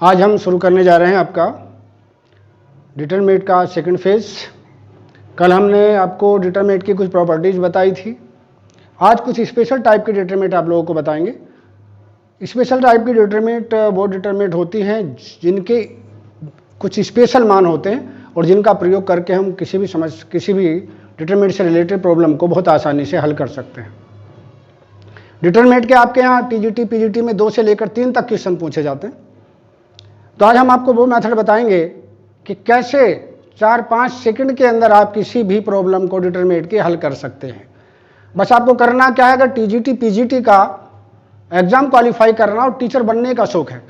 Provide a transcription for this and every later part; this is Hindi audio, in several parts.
आज हम शुरू करने जा रहे हैं आपका डिटरमिनेंट का सेकंड फेज। कल हमने आपको डिटरमिनेंट की कुछ प्रॉपर्टीज़ बताई थी। आज कुछ स्पेशल टाइप के डिटरमिनेंट आप लोगों को बताएंगे। स्पेशल टाइप की डिटरमिनेंट वो डिटरमिनेंट होती हैं जिनके कुछ स्पेशल मान होते हैं और जिनका प्रयोग करके हम किसी भी डिटरमिनेंट से रिलेटेड प्रॉब्लम को बहुत आसानी से हल कर सकते हैं। डिटरमिनेंट के आपके यहाँ टीजीटी पीजीटी में 2 से लेकर 3 तक क्वेश्चन पूछे जाते हैं। तो आज हम आपको वो मेथड बताएंगे कि कैसे 4-5 सेकंड के अंदर आप किसी भी प्रॉब्लम को डिटरमिनेंट की हल कर सकते हैं। बस आपको करना क्या है, अगर टीजीटी पीजीटी का एग्जाम क्वालिफाई करना और टीचर बनने का शौक है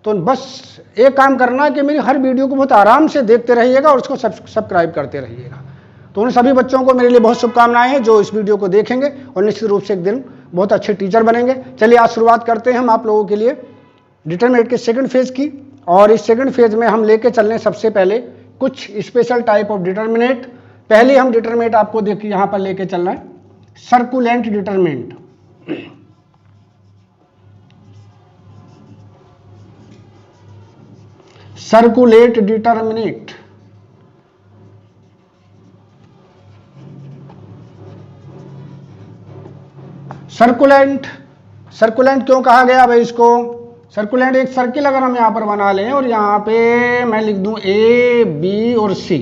तो बस एक काम करना कि मेरी हर वीडियो को बहुत आराम से देखते रहिएगा और उसको सब्सक्राइब करते रहिएगा। तो उन सभी बच्चों को मेरे लिए बहुत शुभकामनाएं हैं जो इस वीडियो को देखेंगे और निश्चित रूप से एक दिन बहुत अच्छे टीचर बनेंगे। चलिए आज शुरुआत करते हैं हम आप लोगों के लिए डिटरमिनेंट के सेकंड फेज की। और इस सेकंड फेज में हम लेके चल रहे हैं सबसे पहले कुछ स्पेशल टाइप ऑफ डिटरमिनेंट। पहले हम डिटरमिनेंट आपको देखिए यहां पर लेके चल रहे हैं succulent determinant. Circulate determinant succulent क्यों कहा गया भाई इसको? सर्कुलेंट एक सर्किल अगर हम यहां पर बना लें और यहां पे मैं लिख दूं ए बी और सी,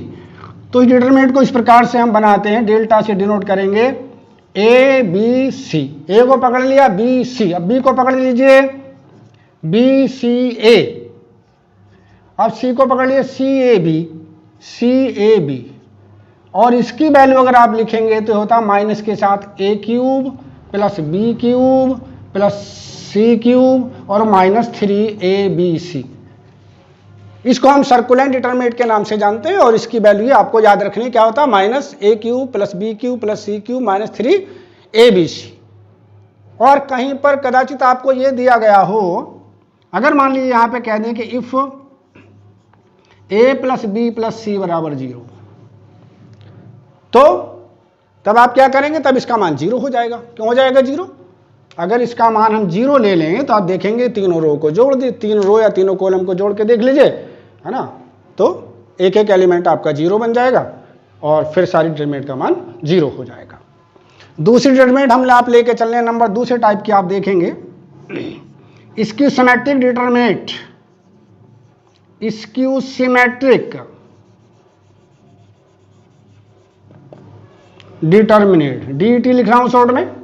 तो इस डिटरमिनेंट को इस प्रकार से हम बनाते हैं, डेल्टा से डिनोट करेंगे ए बी सी। ए को पकड़ लिया, बी सी, अब बी को पकड़ लीजिए बी सी ए, अब सी को पकड़ लिए सी ए बी, और इसकी वैल्यू अगर आप लिखेंगे तो होता माइनस के साथ a cube plus B cube plus C cube और -3abc। इसको हम सर्कुलेंट डिटरमिनेंट के नाम से जानते हैं और इसकी वैल्यू आपको याद रखनी क्या होता है, -a cube plus B cube plus C cube -3abc। और कहीं पर कदाचित आपको यह दिया गया हो, अगर मान लीजिए यहां पे कह दें कि if a plus b plus c बराबर 0, तो तब आप क्या करेंगे, तब इसका मान 0 हो जाएगा। क्यों हो जाएगा 0? अगर इसका मान हम 0 ले लें तो आप देखेंगे तीनों रो को जोड़ दी, 3 रो या तीनों कॉलम को जोड़ के देख लीजिए, है ना, तो एक एक एलिमेंट आपका 0 बन जाएगा और फिर सारी डिटरमिनेंट का मान 0 हो जाएगा। दूसरी डिटरमिनेंट हम आप लेके चलने नंबर दूसरे टाइप की आप देखेंगे skew symmetric determinant. Skew symmetric determinant, DT लिख रहा हूं शॉर्ट में।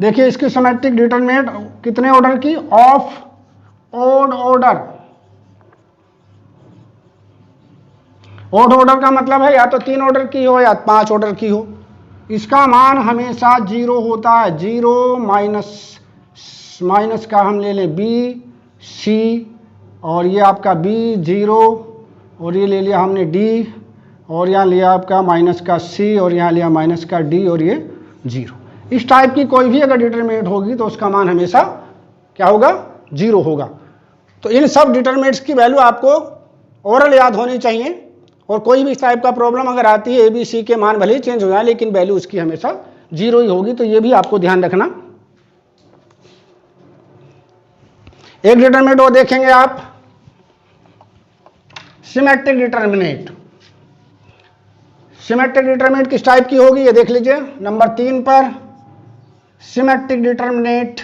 देखिए इसकी सिमेट्रिक डिटरमिनेंट कितने ऑर्डर की? Of odd order. Odd order का मतलब है या तो 3 ऑर्डर की हो या 5 ऑर्डर की हो। इसका मान हमेशा 0 होता है। 0 माइनस का हम ले लें बी सी, और ये आपका बी 0, और ये ले लिया हमने डी, और यहाँ लिया आपका माइनस का सी, और यहाँ लिया माइनस का डी, और ये 0। इस टाइप की कोई भी अगर डिटरमिनेंट होगी तो उसका मान हमेशा क्या होगा? 0 होगा। तो इन सब डिटरमिनेंट्स की वैल्यू आपको ओरल याद होनी चाहिए, और कोई भी इस टाइप का प्रॉब्लम अगर आती है ए बी सी के मान भले ही चेंज हो जाए लेकिन वैल्यू उसकी हमेशा 0 ही होगी। तो ये भी आपको ध्यान रखना। एक डिटरमिनेंट वो देखेंगे आप सिमेट्रिक डिटरमिनेंट। सिमेट्रिक डिटरमिनेंट किस टाइप की होगी ये देख लीजिए नंबर 3 पर। सिमेट्रिक डिटरमिनेंट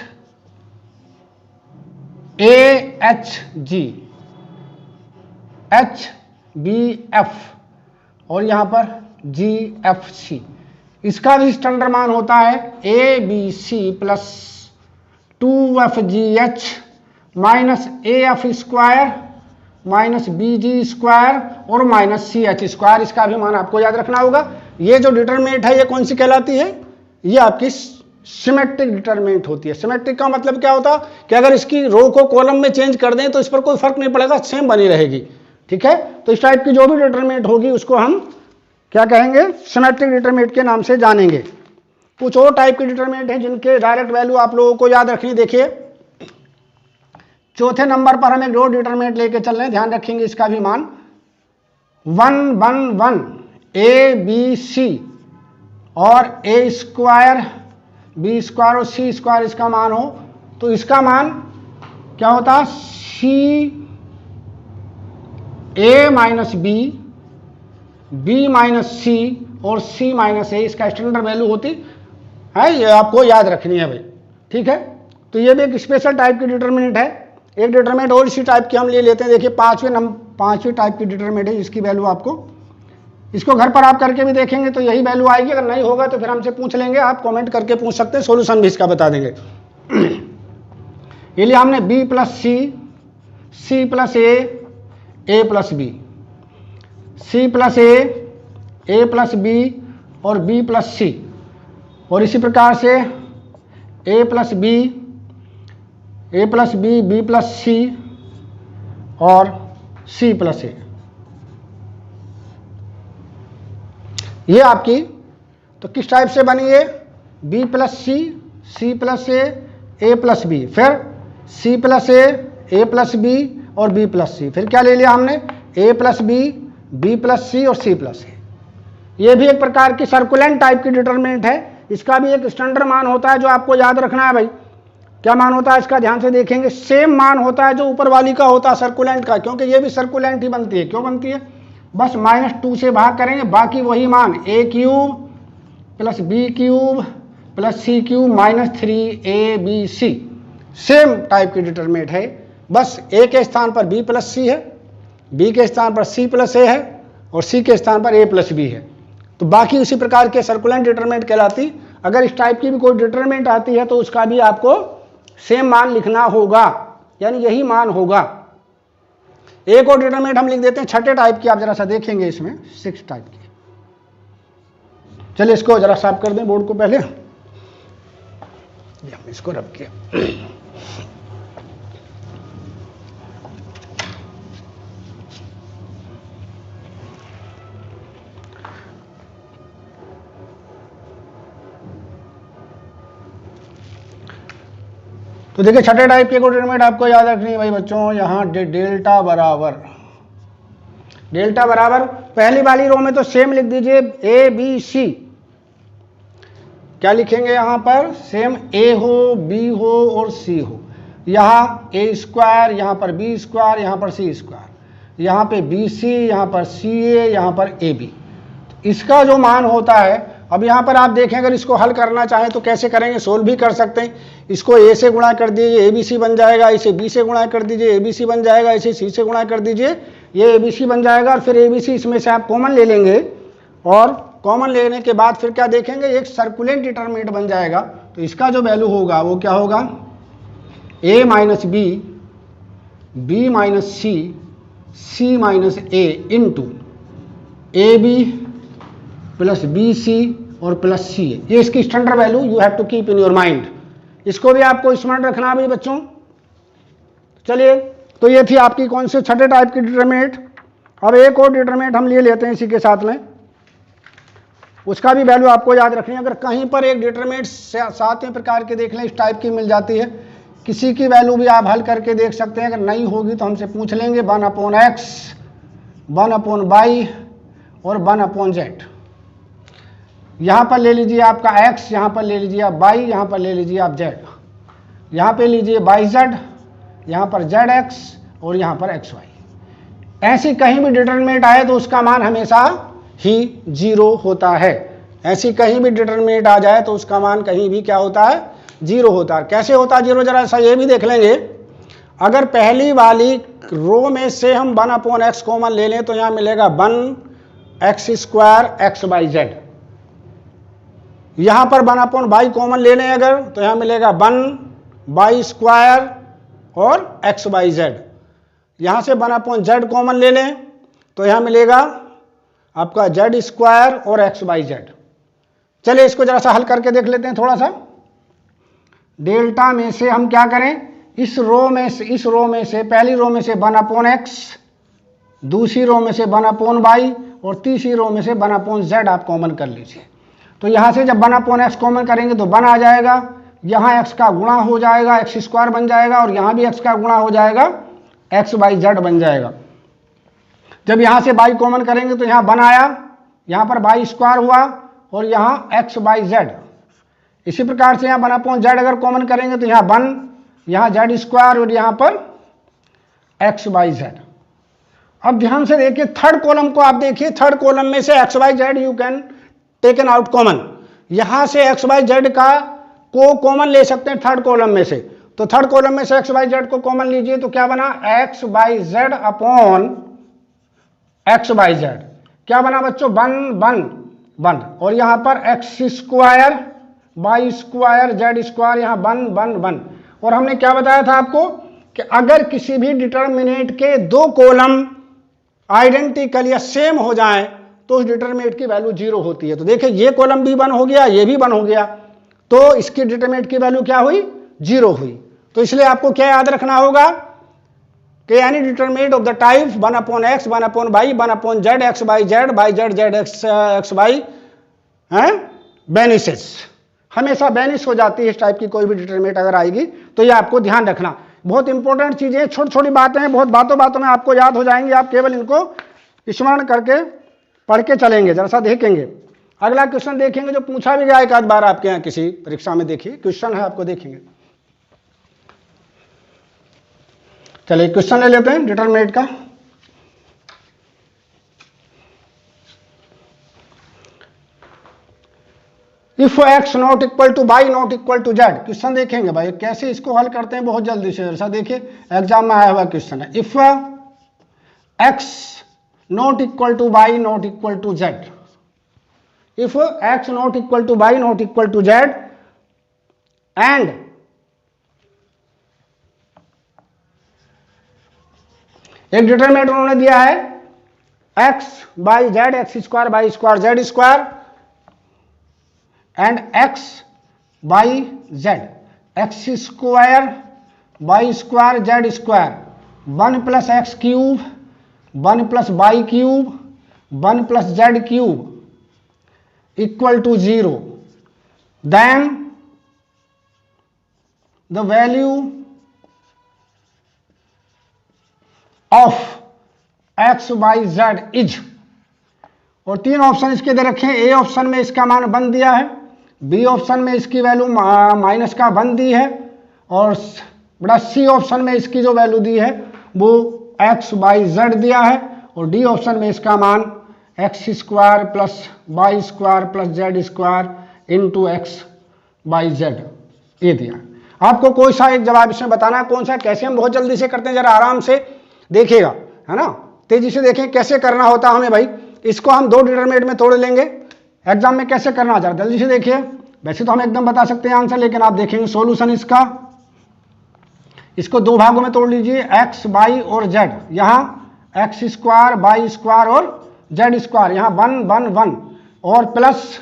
AHG HBF और यहां पर GFC। इसका भी स्टैंडर्ड मान होता है ABC plus 2FGH minus AF square minus BG square और माइनस CH स्क्वायर। इसका भी मान आपको याद रखना होगा। ये जो डिटरमिनेंट है ये कौन सी कहलाती है? ये आपकी सिमेट्रिक डिटरमिनेंट होती है। सिमेट्रिक का मतलब क्या होता है कि अगर इसकी रो को कॉलम में चेंज कर दें तो इस पर कोई फर्क नहीं पड़ेगा, सेम बनी रहेगी। ठीक है, तो इस टाइप की जो भी डिटरमिनेंट होगी उसको हम क्या कहेंगे? सिमेट्रिक डिटरमिनेंट के नाम से जानेंगे। कुछ और टाइप की डिटरमिनेंट है जिनके डायरेक्ट वैल्यू आप लोगों को याद रखनी। देखिए चौथे नंबर पर हम एक और डिटरमिनेंट लेके चल रहे हैं, ध्यान रखेंगे इसका भी मान 111 ABC और A स्क्वायर बी स्क्वायर और सी स्क्वायर इसका मान हो, तो इसका मान क्या होता है? सी ए माइनस बी, बी माइनस सी और सी माइनस ए इसका स्टैंडर्ड वैल्यू होती है। ये आपको याद रखनी है भाई, ठीक है। तो ये भी एक स्पेशल टाइप की डिटरमिनेंट है। एक डिटरमिनेंट और इसी टाइप की हम ले लेते हैं। देखिए पांचवें टाइप की डिटरमिनेंट है, जिसकी वैल्यू आपको, इसको घर पर आप करके भी देखेंगे तो यही वैल्यू आएगी। अगर नहीं होगा तो फिर हमसे पूछ लेंगे, आप कमेंट करके पूछ सकते हैं, सोल्यूशन भी इसका बता देंगे। ये लिया हमने बी प्लस सी, सी प्लस ए प्लस बी, सी प्लस ए प्लस बी और बी प्लस सी, और इसी प्रकार से ए प्लस बी, बी प्लस सी और सी प्लस ए। ये आपकी तो किस टाइप से बनी है? बी प्लस सी प्लस ए प्लस बी, फिर सी प्लस ए प्लस बी और बी प्लस सी, फिर क्या ले लिया हमने? ए प्लस बी प्लस सी और सी प्लस ए। ये भी एक प्रकार की सर्कुलेंट टाइप की डिटरमिनेंट है। इसका भी एक स्टैंडर्ड मान होता है जो आपको याद रखना है भाई। क्या मान होता है इसका? ध्यान से देखेंगे, सेम मान होता है जो ऊपर वाली का होता है सर्कुलेंट का, क्योंकि ये भी सर्कुलेंट ही बनती है। क्यों बनती है? बस -2 से भाग करेंगे, बाकी वही मान a cube plus B cube plus C cube minus 3abc, same type की डिटरमिनेंट है। बस ए के स्थान पर बी प्लस सी है, बी के स्थान पर सी प्लस ए है और सी के स्थान पर ए प्लस बी है। तो बाकी उसी प्रकार के सर्कुलेंट डिटरमिनेंट कहलाती। अगर इस टाइप की भी कोई डिटरमिनेंट आती है तो उसका भी आपको सेम मान लिखना होगा, यानी यही मान होगा। एक और डिटरमिनेंट हम लिख देते हैं छठे टाइप की, आप जरा सा देखेंगे इसमें 6 टाइप की। चलिए इसको जरा साफ कर दें बोर्ड को पहले, हम इसको रब किया। तो देखिए छठे टाइप की डिटरमिनेंट आपको याद रखनी है भाई बच्चों। यहाँ डेल्टा बराबर पहली वाली रो में तो सेम लिख दीजिए ए बी सी। क्या लिखेंगे यहाँ पर? सेम ए हो, बी हो और सी हो। यहाँ ए स्क्वायर, यहाँ पर बी स्क्वायर, यहाँ पर सी स्क्वायर, यहाँ पे बी सी, यहाँ पर सी ए, यहाँ पर ए बी। इसका जो मान होता है, अब यहाँ पर आप देखें, अगर इसको हल करना चाहें तो कैसे करेंगे? सोल्व भी कर सकते हैं। इसको ए से गुणा कर दीजिए, ए बी सी बन जाएगा। इसे बी से गुणा कर दीजिए, ए बी सी बन जाएगा। इसे सी से गुणा कर दीजिए, ये ए बी सी बन जाएगा। और फिर ए बी सी इसमें से आप कॉमन ले लेंगे, और कॉमन लेने के बाद फिर क्या देखेंगे? एक सर्कुलेंट डिटरमिनेंट बन जाएगा। तो इसका जो वैल्यू होगा वो क्या होगा? A minus b minus c minus a into a b plus b c और प्लस सी ए। ये इसकी standard value you have to keep in your mind. इसको भी आपको स्मरण रखना है भाई बच्चों। चलिए, तो ये थी आपकी कौन से छठे टाइप की डिटरमिनेंट। अब एक और डिटरमिनेंट हम ले लेते हैं इसी के साथ में, उसका भी वैल्यू आपको याद रखनी है। अगर कहीं पर एक डिटरमिनेंट 7वें प्रकार के देख लें, इस टाइप की मिल जाती है, किसी की वैल्यू भी आप हल करके देख सकते हैं। अगर नहीं होगी तो हमसे पूछ लेंगे। 1/x, 1/y और 1/z। यहाँ पर ले लीजिए आपका x, यहाँ पर ले लीजिए आप y, यहाँ पर ले लीजिए आप z, यहाँ पे लीजिए yz, यहाँ पर zx और यहाँ पर xy। ऐसी कहीं भी डिटरमिनेंट आए तो उसका मान हमेशा ही 0 होता है। ऐसी कहीं भी डिटरमिनेंट आ जाए तो उसका मान कहीं भी क्या होता है? 0 होता है। कैसे होता है 0? जरा सा ये भी देख लेंगे। अगर पहली वाली रो में से हम 1/x कॉमन ले लें तो यहाँ मिलेगा 1x² x/z। यहाँ पर 1/y कॉमन ले लें अगर, तो यहाँ मिलेगा 1y² और x/z। यहाँ से 1/z कॉमन ले लें तो यहाँ मिलेगा आपका z² और x/z। चलिए इसको जरा सा हल करके देख लेते हैं थोड़ा सा। डेल्टा में से हम क्या करें? इस रो में से पहली रो में से 1/x, दूसरी रो में से 1/y और तीसरी रो में से 1/z आप कॉमन कर लीजिए। तो यहाँ से जब 1/x कॉमन करेंगे तो 1 आ जाएगा, यहाँ x का गुणा हो जाएगा, x² बन जाएगा, और यहाँ भी x का गुणा हो जाएगा, x/z बन जाएगा। जब यहाँ से y कॉमन करेंगे तो यहाँ 1 आया, यहाँ पर y² हुआ और यहाँ x/z। इसी प्रकार से यहाँ 1/z अगर कॉमन करेंगे तो यहाँ 1, यहाँ z² और यहाँ पर x/z। अब ध्यान से देखिए थर्ड कॉलम को आप देखिए, थर्ड कॉलम में से X Y Z you can taken out common, यहां से एक्स वाई जेड का को कॉमन ले सकते हैं थर्ड कॉलम में से। तो थर्ड कॉलम में से एक्स वाई जेड को कॉमन लीजिए तो क्या बना, x Y Z upon x Y Z, क्या बना बच्चों, वन वन वन, और यहां पर x square Y square Z square, यहां वन वन वन। और हमने क्या बताया था आपको कि अगर किसी भी डिटर्मिनेंट के दो कॉलम आइडेंटिकल या सेम हो जाएं तो उस डिटरमिनेंट की वैल्यू 0 होती है। तो देखिए ये कॉलम भी 1 हो गया, ये भी 1 हो गया, तो इसकी डिटरमिनेंट की वैल्यू क्या हुई, 0 हुई। तो इसलिए आपको क्या याद रखना होगा कि any determinant of the type 1 upon x 1 upon Y 1 upon Z X Y Z Z x Y बेनिसेस, हमेशा बेनिस हो जाती है इस टाइप की कोई भी डिटरमिनेंट अगर आएगी तो ये आपको ध्यान रखना। बहुत इंपॉर्टेंट चीजें, छोटी छोटी बातें हैं, बहुत बातों बातों में आपको याद हो जाएंगी, आप केवल इनको स्मरण करके पढ़ के चलेंगे। जरा सा देखेंगे अगला क्वेश्चन, देखेंगे जो पूछा भी गया एक आध बार आपके यहाँ किसी परीक्षा में, देखिए क्वेश्चन है आपको, देखेंगे। चलिए क्वेश्चन ले लेते हैं डिटरमिनेंट का। If X not equal to Y not equal to Z, question देखेंगे भाई कैसे इसको हल करते हैं बहुत जल्दी से। जैसा देखिए एग्जाम में आया हुआ क्वेश्चन है, if X not equal to Y not equal to Z, if X not equal to Y not equal to Z and एक डिटरमिनेंट उन्होंने दिया है X Y Z X square Y square Z square and X Y Z X square Y square Z square 1 plus X cube 1 plus Y cube 1 plus Z cube equal to 0, then the value of X Y Z is, और तीन ऑप्शन इसके दे रखे हैं। ए ऑप्शन में इसका मान 1 दिया है, बी ऑप्शन में इसकी वैल्यू माइनस का 1 दी है, और बड़ा सी ऑप्शन में इसकी जो वैल्यू दी है वो एक्स बाई जेड दिया है, और डी ऑप्शन में इसका मान X square plus Y square plus Z square into X Y Z ये दिया। आपको कोई सा एक जवाब इसमें बताना है, कौन सा, कैसे हम बहुत जल्दी से करते हैं, जरा आराम से देखिएगा, है ना, तेजी से देखें कैसे करना होता है हमें भाई। इसको हम 2 डिटरमिनेंट में तोड़ लेंगे, एग्जाम में कैसे करना, जरा जल्दी से देखिए। वैसे तो हम एकदम बता सकते हैं आंसर, लेकिन आप देखेंगे सॉल्यूशन इसका, इसको 2 भागों में तोड़ लीजिए, एक्स बाई और जेड, यहाँ एक्स स्क्वायर बाई स्क्वायर और जेड स्क्वायर, यहाँ 1 1 1, और प्लस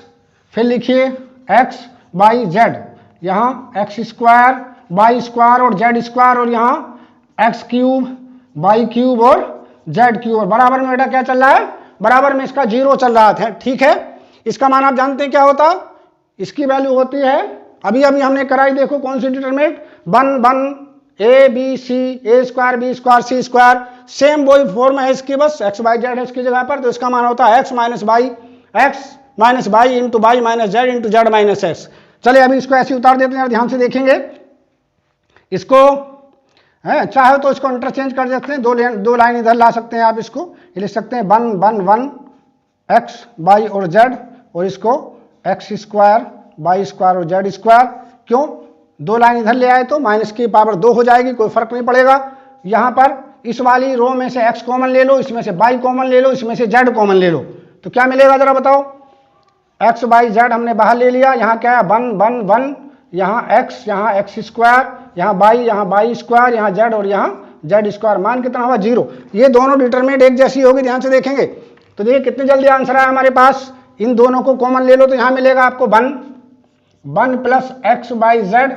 फिर लिखिए एक्स बाई जेड, यहाँ एक्स स्क्वायर बाई स्क्वायर और जेड स्क्वायर, और यहाँ एक्स क्यूब बाई क्यूब और जेड क्यूब, और बराबर में बेटा क्या चल रहा है, बराबर में इसका 0 चल रहा था, ठीक है। इसका मान आप जानते हैं क्या होता, इसकी वैल्यू होती है, अभी अभी हमने कराई, देखो कौन सी determinant, 1 1 a b c, a square b square c square, same वही फॉर्म है इसकी, बस एक्स बाई जेड है इसकी जगह पर, तो इसका मान होता है X minus by into by minus Z into Z minus x. चलिए अभी इसको ऐसे उतार देते हैं, ध्यान से देखेंगे इसको, है चाहे तो इसको इंटरचेंज कर सकते हैं, दो लाइन इधर ला सकते हैं आप, इसको लिख सकते हैं 1 1 1 एक्स बाई और जेड, और इसको एक्स स्क्वायर बाई स्क्वायर और जेड स्क्वायर, क्यों 2 लाइन इधर ले आए तो माइनस की पावर 2 हो जाएगी, कोई फर्क नहीं पड़ेगा। यहाँ पर इस वाली रो में से एक्स कॉमन ले लो, इसमें से बाई कॉमन ले लो, इसमें से जेड कॉमन ले लो, तो क्या मिलेगा जरा बताओ, एक्स बाई जेड हमने बाहर ले लिया, यहाँ क्या है 1 1 1, यहाँ एक्स स्क्वायर, यहाँ बाई स्क्वायर, यहाँ जेड और यहाँ जेड स्क्वायर, मान कितना हुआ 0। ये दोनों डिटरमिनेंट एक जैसी होगी, ध्यान से देखेंगे तो देखिए कितनी जल्दी आंसर आया हमारे पास। इन दोनों को कॉमन ले लो तो यहाँ मिलेगा आपको 1 प्लस एक्स बाई जेड,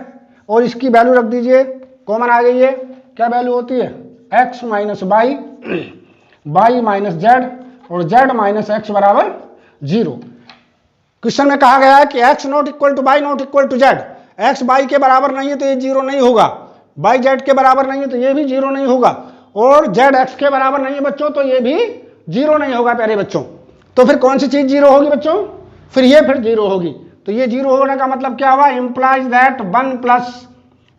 और इसकी वैल्यू रख दीजिए, कॉमन आ गई है, क्या वैल्यू होती है X minus Y minus Z, और जेड माइनस एक्स बराबर 0। क्वेश्चन में कहा गया है कि X not equal to Y not equal to Z, X Y के बराबर नहीं है तो ये 0 नहीं होगा, बाई जेड के बराबर नहीं है तो ये भी 0 नहीं होगा, और जेड एक्स के बराबर नहीं है बच्चों तो ये भी 0 नहीं होगा प्यारे बच्चों। तो फिर कौन सी चीज 0 होगी बच्चों, फिर ये फिर 0 होगी। तो ये 0 होने का मतलब क्या हुआ, implies that 1 plus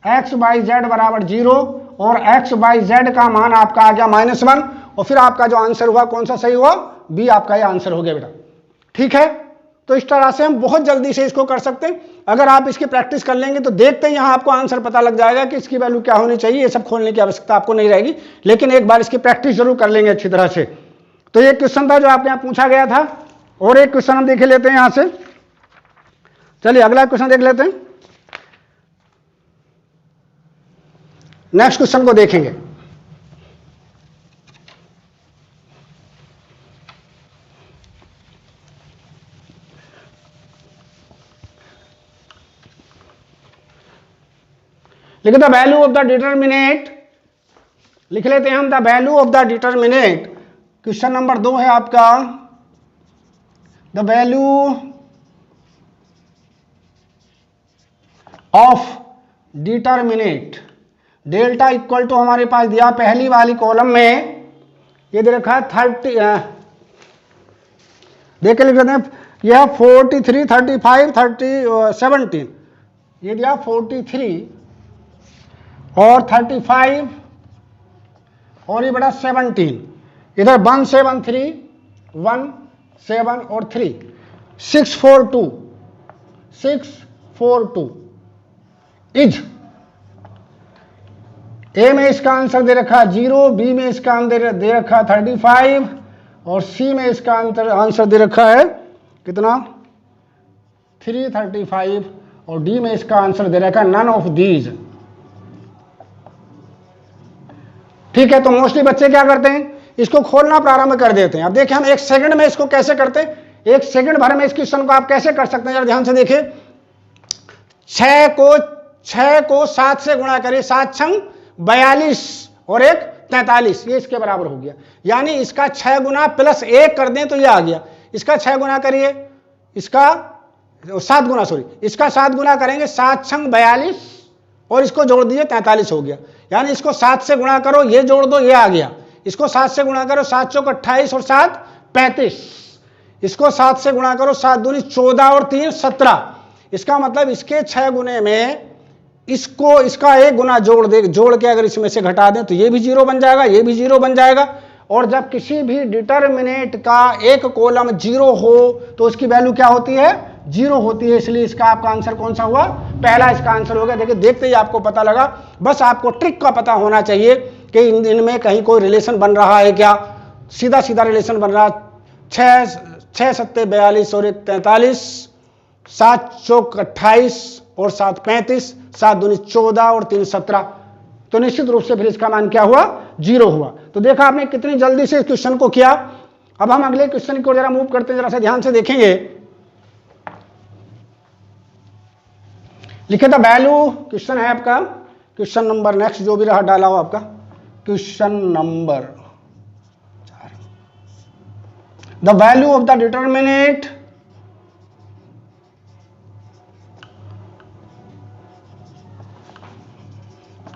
x Y Z बराबर 0, और एक्स बाई जेड का मान आपका आ गया -1, और फिर आपका जो आंसर हुआ कौन सा सही हुआ, बी आपका ये आंसर हो गया बेटा। ठीक है, तो इस तरह से हम बहुत जल्दी से इसको कर सकते हैं। अगर आप इसकी प्रैक्टिस कर लेंगे तो देखते ही यहाँ आपको आंसर पता लग जाएगा कि इसकी वैल्यू क्या होनी चाहिए। ये सब खोलने की आवश्यकता आपको नहीं रहेगी, लेकिन एक बार इसकी प्रैक्टिस जरूर कर लेंगे अच्छी तरह से। तो ये क्वेश्चन था जो आपके यहाँ पूछा गया था, और एक क्वेश्चन हम देख लेते हैं यहाँ से। चलिए अगला क्वेश्चन देख लेते हैं, नेक्स्ट क्वेश्चन को देखेंगे। लिख the value of the determinant, लिख लेते हैं हम the value of the determinant. Question number 2 है आपका, the value of determinant. Delta equal to हमारे पास दिया पहली वाली कॉलम में, ये दे रखा है 30, देख के लिख लेते हैं, यह 43, 35, 30, 17, ये दिया 43 और 35 और ये बड़ा 17, इधर 1 7 3 1 7 और 3 642 इज ए में इसका आंसर दे रखा 0, बी में इसका आंसर दे रखा 35 और सी में इसका आंसर दे रखा है कितना 335 और डी में इसका आंसर दे रखा है नन ऑफ दीज। ठीक है, तो मोस्टली बच्चे क्या करते हैं, इसको खोलना प्रारंभ कर देते हैं। अब देखिए हम एक सेकंड में इसको कैसे करते हैं, एक सेकंड भर में इस क्वेश्चन को आप कैसे कर सकते हैं, जरा ध्यान से देखिए। 6 को 7 से गुणा करिए, 7 छंग 42 और 1 43, ये इसके बराबर हो गया। यानी इसका 6 गुना प्लस 1 कर दें तो ये आ गया। इसका 6 गुना करिए, इसका 7 गुना, सॉरी, इसका 7 गुना करेंगे, 7 छंग 42 और इसको जोड़ दीजिए 43 हो गया। यानी इसको 7 से गुणा करो, ये जोड़ दो, ये आ गया। इसको 7 से गुणा करो, 7 चौक 28 और 7 35, इसको 7 से गुणा करो, 7 दूनी 14 और 3 17। इसका मतलब इसके 6 गुने में इसको इसका 1 गुना जोड़ के अगर इसमें से घटा दें तो ये भी 0 बन जाएगा, ये भी 0 बन जाएगा। और जब किसी भी डिटर्मिनेंट का एक कॉलम 0 हो तो उसकी वैल्यू क्या होती है, 0 होती है। इसलिए इसका आपका आंसर कौन सा हुआ, पहला इसका आंसर हो गया। देखिए देखते ही आपको पता लगा, बस आपको ट्रिक का पता होना चाहिए कि इनमें कहीं कोई रिलेशन बन रहा है क्या, सीधा सीधा रिलेशन बन रहा। 6 7 42 और 1 43, 7 चौक 28 और 7 35, 7 दूनी 14 और 3 17, तो निश्चित रूप से फिर इसका मान क्या हुआ, 0 हुआ। तो देखा आपने कितनी जल्दी से इस क्वेश्चन को किया। अब हम अगले क्वेश्चन को जरा मूव करते हैं, जरा से ध्यान से देखेंगे। लिखे द वैल्यू, क्वेश्चन है आपका, क्वेश्चन नंबर नेक्स्ट जो भी रहा डाला हो आपका, question number 4, the value of the determinant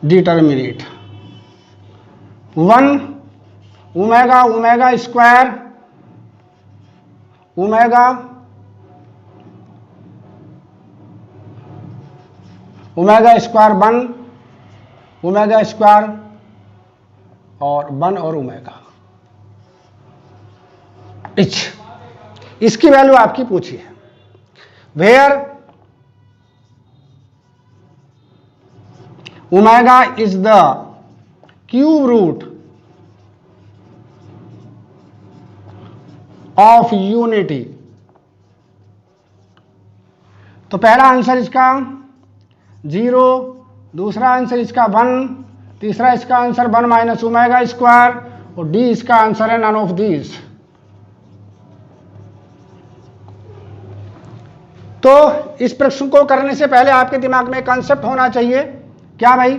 determinate 1 omega omega square omega omega square 1 omega square और 1 और ओमेगा इच, इसकी वैल्यू आपकी पूछी है। Where omega is the cube root of unity. तो पहला आंसर इसका 0, दूसरा आंसर इसका 1, तीसरा इसका आंसर 1 माइनस ओमेगा स्क्वायर और डी इसका आंसर है नन ऑफ दीज। तो इस प्रश्न को करने से पहले आपके दिमाग में कंसेप्ट होना चाहिए, क्या भाई,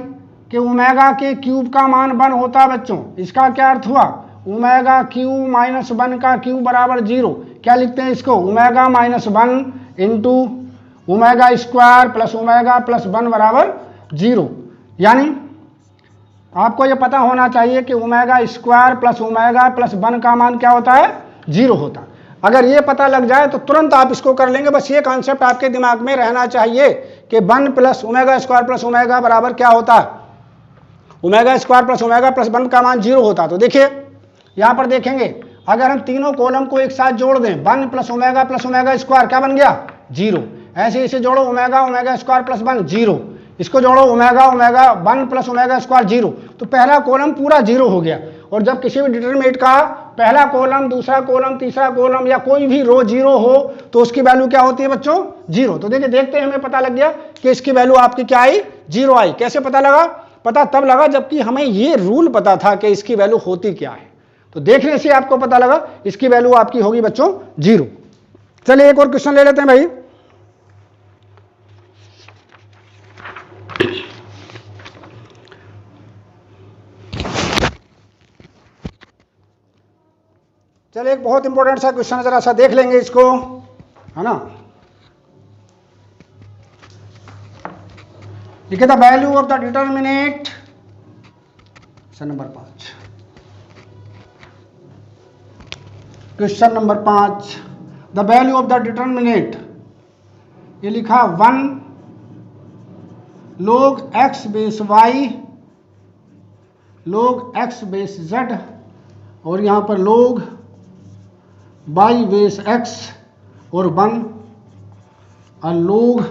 कि ओमेगा के क्यूब का मान 1 होता है बच्चों। इसका क्या अर्थ हुआ, ओमेगा क्यूब माइनस 1 का क्यूब बराबर 0। क्या लिखते हैं इसको, omega minus 1 into omega square plus omega plus 1 बराबर 0। यानी आपको यह पता होना चाहिए कि omega square plus omega plus 1 का मान क्या होता है, 0 होता। अगर ये पता लग जाए तो तुरंत आप इसको कर लेंगे। बस ये कॉन्सेप्ट आपके दिमाग में रहना चाहिए कि 1 plus omega square plus omega बराबर क्या होता है, omega square plus omega plus 1 का मान 0 होता। तो देखिए यहां पर देखेंगे अगर हम तीनों कॉलम को एक साथ जोड़ दें 1 + ओमेगा स्क्वायर क्या बन गया 0। ऐसे इसे जोड़ो ओमेगा स्क्वायर प्लस 1 0, इसको जोड़ो ओमेगा 1 + ओमेगा स्क्वायर 0, तो पहला कॉलम पूरा 0 हो गया। और जब किसी भी डिटरमिनेंट का पहला कॉलम, दूसरा कॉलम, तीसरा कॉलम या कोई भी रो 0 हो तो उसकी वैल्यू क्या होती है बच्चों 0। तो देखिए देखते हैं हमें पता लग गया कि इसकी वैल्यू आपकी क्या आई 0 आई। कैसे पता लगा? पता तब लगा जबकि हमें ये रूल पता था कि इसकी वैल्यू होती क्या है। तो देखने से आपको पता लगा इसकी वैल्यू आपकी होगी बच्चों 0। चलिए एक और क्वेश्चन ले लेते हैं भाई। चलिए एक बहुत इंपॉर्टेंट सा क्वेश्चन है, जरा सा देख लेंगे इसको, है ना। लिखे the value of the determinant, number 5, question number 5, the value of the determinant, ये लिखा 1 log x base y log x base z और यहां पर log y बेस x और 1 log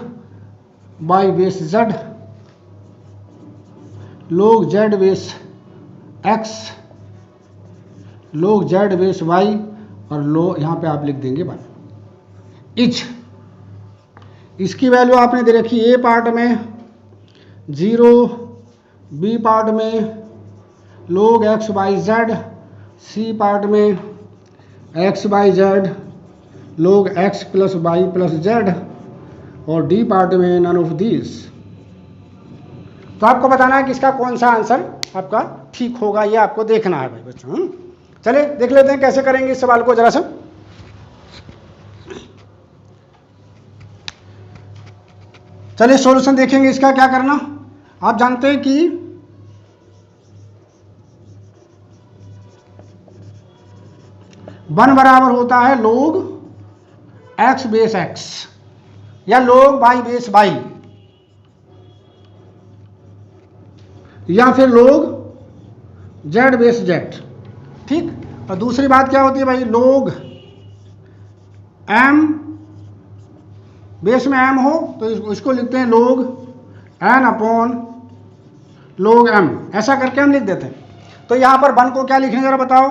y base z log z base x log z base y और यहां पे आप लिख देंगे 1 इच। इसकी वैल्यू आपने दे रखी ए पार्ट में 0, बी पार्ट में log x बाई z, सी पार्ट में x बाई z log x प्लस y प्लस z और डी पार्ट में नन ऑफ दिस। तो आपको बताना है कि इसका कौन सा आंसर आपका ठीक होगा, ये आपको देखना है भाई बच्चों। चलिए देख लेते हैं कैसे करेंगे इस सवाल को जरा सा। चलिए सॉल्यूशन देखेंगे इसका। क्या करना, आप जानते हैं कि वन बराबर होता है log x बेस x या log y बेस y या फिर log z बेस z, ठीक। और दूसरी बात क्या होती है भाई, log m बेस में m हो तो इसको लिखते हैं log n upon log m, ऐसा करके हम लिख देते हैं। तो यहाँ पर 1 को क्या लिखेंगे जरा बताओ,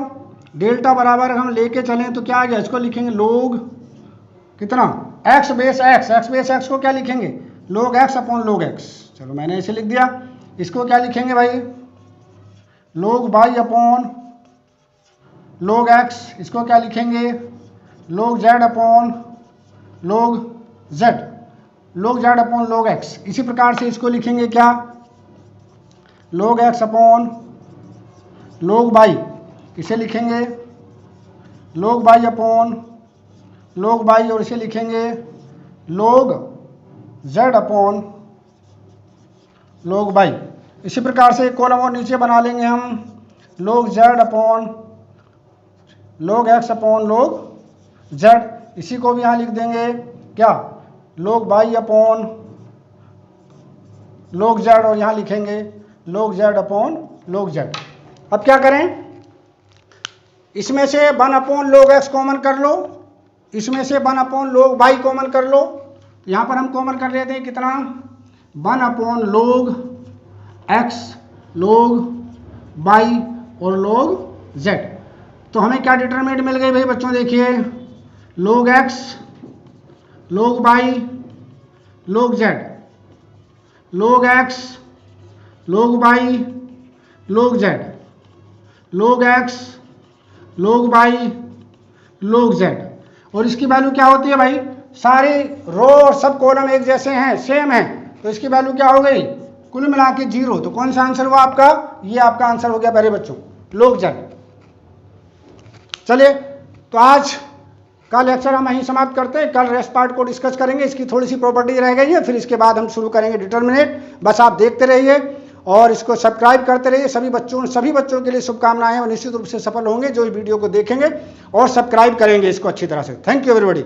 डेल्टा बराबर हम लेके चलें तो क्या आ गया, इसको लिखेंगे log कितना x base x, x base x को क्या लिखेंगे log x upon log x। चलो मैंने इसे लिख दिया। इसको क्या लिखेंगे भाई log y upon log x, इसको क्या लिखेंगे log z upon log z, log z upon log x। इसी प्रकार से इसको लिखेंगे क्या log x upon log y, इसे लिखेंगे log y upon log y और इसे लिखेंगे log z upon log y। इसी प्रकार से एक कॉलम और नीचे बना लेंगे हम log z upon log x upon log z। इसी को भी यहाँ लिख देंगे क्या log y upon log z और यहाँ लिखेंगे log z upon log z। अब क्या करें, इसमें से 1 अपॉन log x कॉमन कर लो, इसमें से 1 अपॉन log y कॉमन कर लो। यहाँ पर हम कॉमन कर लेते हैं कितना 1 upon log x log y और log z। तो हमें क्या डिटरमिनेंट मिल गई भाई बच्चों, देखिए log x log y log z, log x log y log z, log x log y log z। और इसकी वैल्यू क्या होती है भाई, सारे रो और सब कॉलम एक जैसे हैं, सेम हैं, तो इसकी वैल्यू क्या हो गई कुल मिला के 0। तो कौन सा आंसर हुआ आपका, ये आपका आंसर हो गया प्यारे बच्चों log z। चलिए तो आज का लेक्चर हम यहीं समाप्त करते हैं। कल रेस्ट पार्ट को डिस्कस करेंगे, इसकी थोड़ी सी प्रॉपर्टी रह गई है, फिर इसके बाद हम शुरू करेंगे डिटरमिनेंट। बस आप देखते रहिए और इसको सब्सक्राइब करते रहिए। सभी बच्चों के लिए शुभकामनाएं, और निश्चित रूप से सफल होंगे जो इस वीडियो को देखेंगे और सब्सक्राइब करेंगे इसको अच्छी तरह से। Thank you everybody.